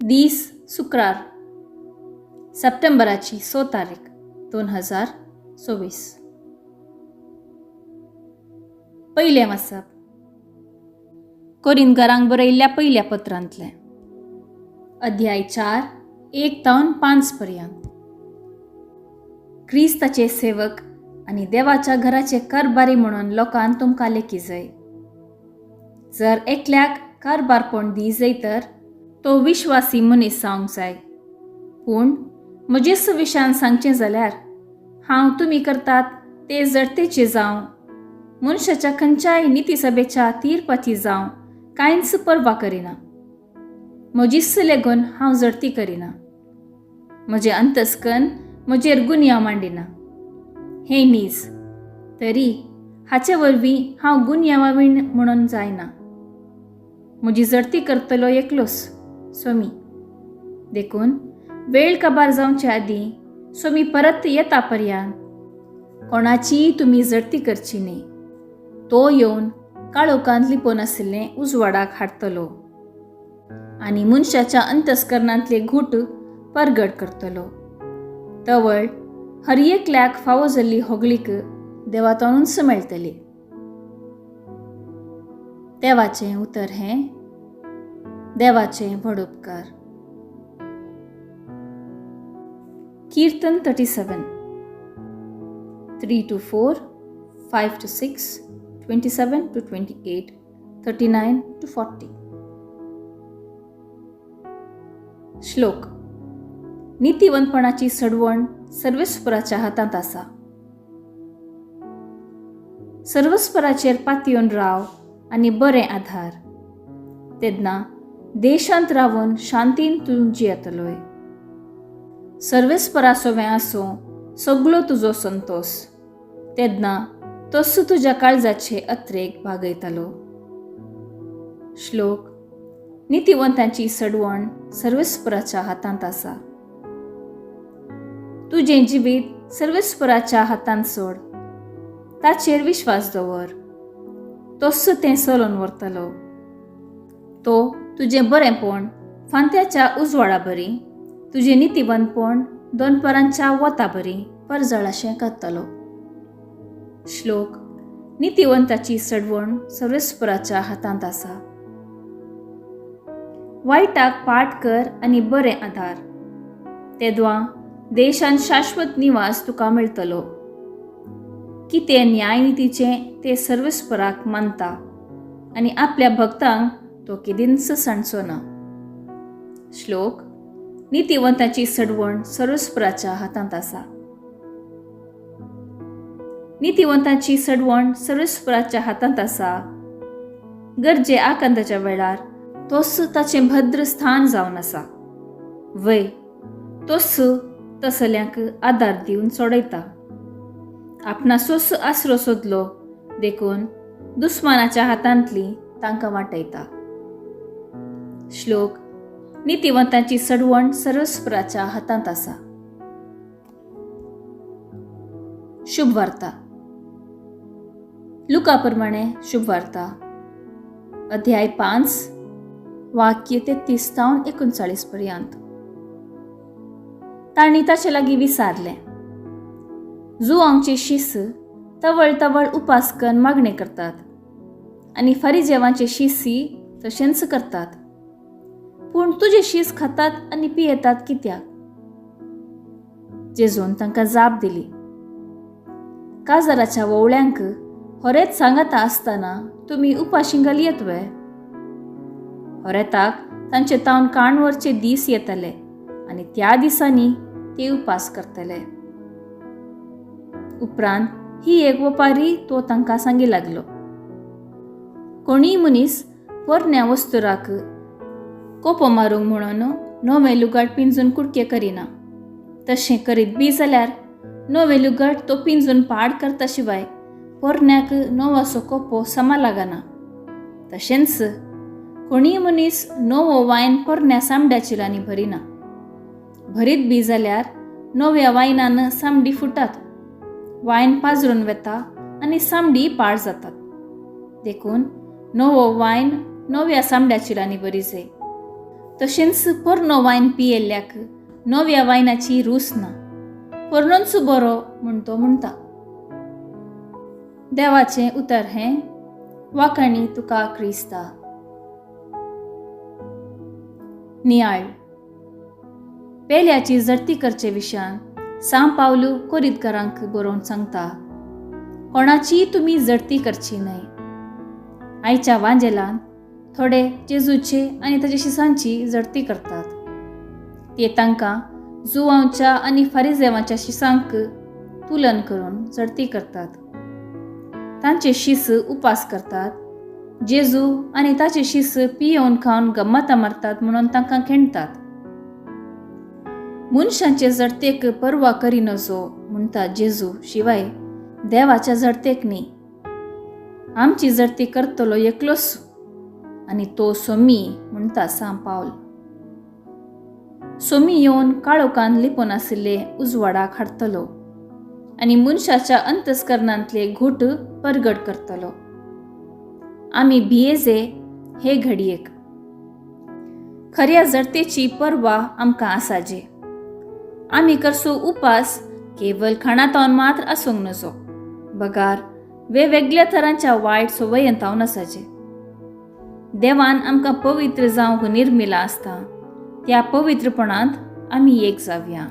दीस शुक्रार सप्टेंबराची 6 तारीख 2024. पयलें वाचप कोरिंथकारांक बरयल्ल्या पयल्या पत्रांतलें अध्याय 4 1 ते 5 पर्यंत. क्रिस्ताचे सेवक आनी देवाच्या घराचे कारभारी म्हणून लोकांन तुमकां लेखी जाय. जर एकल्याक कारभारपण दी जाय तर तो विश्वासी मनीस जावंक जाय. पूण म्हजे विशयान सांगचें जाल्यार हांव तुमी करतात ते जडतेचे जावं मनशाच्या खंयच्याय नितीसभेच्या तीर्पाची जावं कांयच परवा करिना. म्हजी लेगून हांव जडती करिना. म्हजे अंतस्कन म्हजेर गुन्यांव मांडिना. हे नीज तरी हाचे वरवीं हांव गुन्यांवावीण म्हणून जायना. म्हजी जडती करतलो एकलोच स्वामी. देखून वेळ काबार जावचे आदीं स्वामी परत येता पर्यंत कोणाची तुमी जडती करची न्ही. तो येवन काळोखांत लिपोवन आशिल्लें उजवाडाक हाडटलो आनी मनशाच्या अंतस्करणांतले घूट परगट करतलो. तवळ हर एकल्याक फावो जाल्ली होगलीक देवातोनूच मेळटली. देवाचें उतर हें देवाचें व्हड उपकार. कीर्तन 37 3 to 4 5 to 6 27 to 28 39 to 40. श्लोक नीतिवंतपणाची सडवण सर्वेस्पराच्या हातांत आसा. सर्वेस्पराचेर पातयेवन राव आनी बरें आधार. तेन्ना देशांत रावून शांतीन तूं जियेतलोय. सर्वेस्परा सोवें आसूं सगळो तुजो संतोष. तेन्ना तोच तुज्या काळजाचे अत्रेक भागयतलो. श्लोक नितीवंतांची सडवण सर्वेस्पराच्या हातांत आसा. तुजें जिवीत सर्वेस्पराच्या हातांत सोड. ताचेर विश्वास दवर. तोच तें चलोवन व्हरतलो. तो तुजें बरेंपण फांत्याच्या उजवाडा बरी तुजें नितीवंतपण दोनपरांच्या वता बरी परजळाशें करतलो. श्लोक नितीवंताची सडवण सर्वेस्पराच्या हातांत आसा. वायटाक पाट कर आनी बरें आधार. तेद्वां देशांत शाश्वत निवास तुका मेळटलो. कितें न्याय नितीचें ते सर्वेस्पराक मानता आनी आपल्या भक्तांक तो केदींच सांडचो ना. श्लोक नितीवंताची सडवण सर्वेस्पराच्या हातांत आसा. नितीवंताची सडवण सर्वेस्पराच्या हातांत आसा. गरजे आकांताच्या वेळार तोच ताचें भद्र स्थान जावन आसा. वय तोच तसल्यांक आदार दिवन सोडयता. आपणाचोच आसरो सोदलो देखून दुस्मानाच्या हातांतली तांकां वाटयता. श्लोक नितीवंताची सडवण सर्वेस्पराच्या हातांत आसा. शुभ वार्ता लुका प्रमाणे शुभ वार्ता अध्याय 5 वाक्य 33 ते 39 पर्यंत. तांणी ताचे लागीं विचारलें. जुआंवचे शिस तवळ तवळ उपास करून मागणे करतात आनी फारिजेवांचे शिसी तशेंच करतात. पूण तुजे शीस खातात आनी पियेतात कित्याक? जेजून तांकां जाप दिली. काजाराच्या वोवळ्यांक होरेत सांगता आसतना तुमी उपाशिंगल येतवे. होरेताक तांचे तावन काणवरचे दीस येतले आनी त्या दिसांनी ते उपास करतले. उपरांत ही एक वपारी तो तांकां सांगी लागलो. कोणीय मनीस पोरण्या वस्तुराक कोपो मारूंक म्हणून नवें लुगट पिंजून कुडके करिना. तशें करीत बी जाल्यार नवें लुगट तो पिंजून पाड करता शिवाय पोरण्याक नवोसो कोपो समा लागना. तशेंच कोणीय मनीस नवो वायन पोरण्या सामड्या चिलांनी भरिना. भरीत बी जाल्यार नव्या वायनान सामडी फुटात. वायन पाजरून वेता आनी सामडी पाड जातात. देखून नवो वायन नव्या सामड्या चिलांनी बरी जाय. तशेंच पोरनो वायन पियेल्ल्याक नव्या वायनाची रूस ना, पोरनोच बरो म्हूण तो म्हणटा. देवाचें उतर हें, वाखाणी तुका क्रिस्ता. नियाळ. पेल्याची जर्ती करचे विशयान सांव पावलू कोरींतकारांक बरोवन सांगता, कोणाची तुमी जर्ती करची न्हय. आयच्या वांजेलान थोडे जेजूचे आनी ताच्या शिसांची जर्ती करतात. ते तांकां जुवांच्या आनी फारिजेवांच्या शिसांक तुलन करून जर्ती करतात. तांचे शिस उपास करतात. जेजू आनी ताचे शिस पियोवन खावन गम्मतां मारतात म्हणून तांकां खेणटात. मनशांचे जर्तेक परवा करिनजो म्हणटा जेजू, शिवाय देवाच्या जर्तेक न्ही. आमची जर्ती करतलो एकलोच आनी तो सोमी म्हणटा सांव पावल. सोमी येवन काळोखान लिपोन आशिल्ले उजवाडाक हाडटलो आनी मनशाच्या अंतस्करणांतले घुट परगट करतलो. आमी भियेजे हे घडयेक. खऱ्या जर्तेची परवा आमकां आसाजे. आमी करसो उपास केवल खाणातावन मात्र आसूंक नजो, बगार वेगवेगळ्या तरांच्या वायट सवयेंतावन आसाजे. देवान आमकां पवित्र जावंक निर्मिला आसता. त्या पवित्रपणांत आमी एक जावया.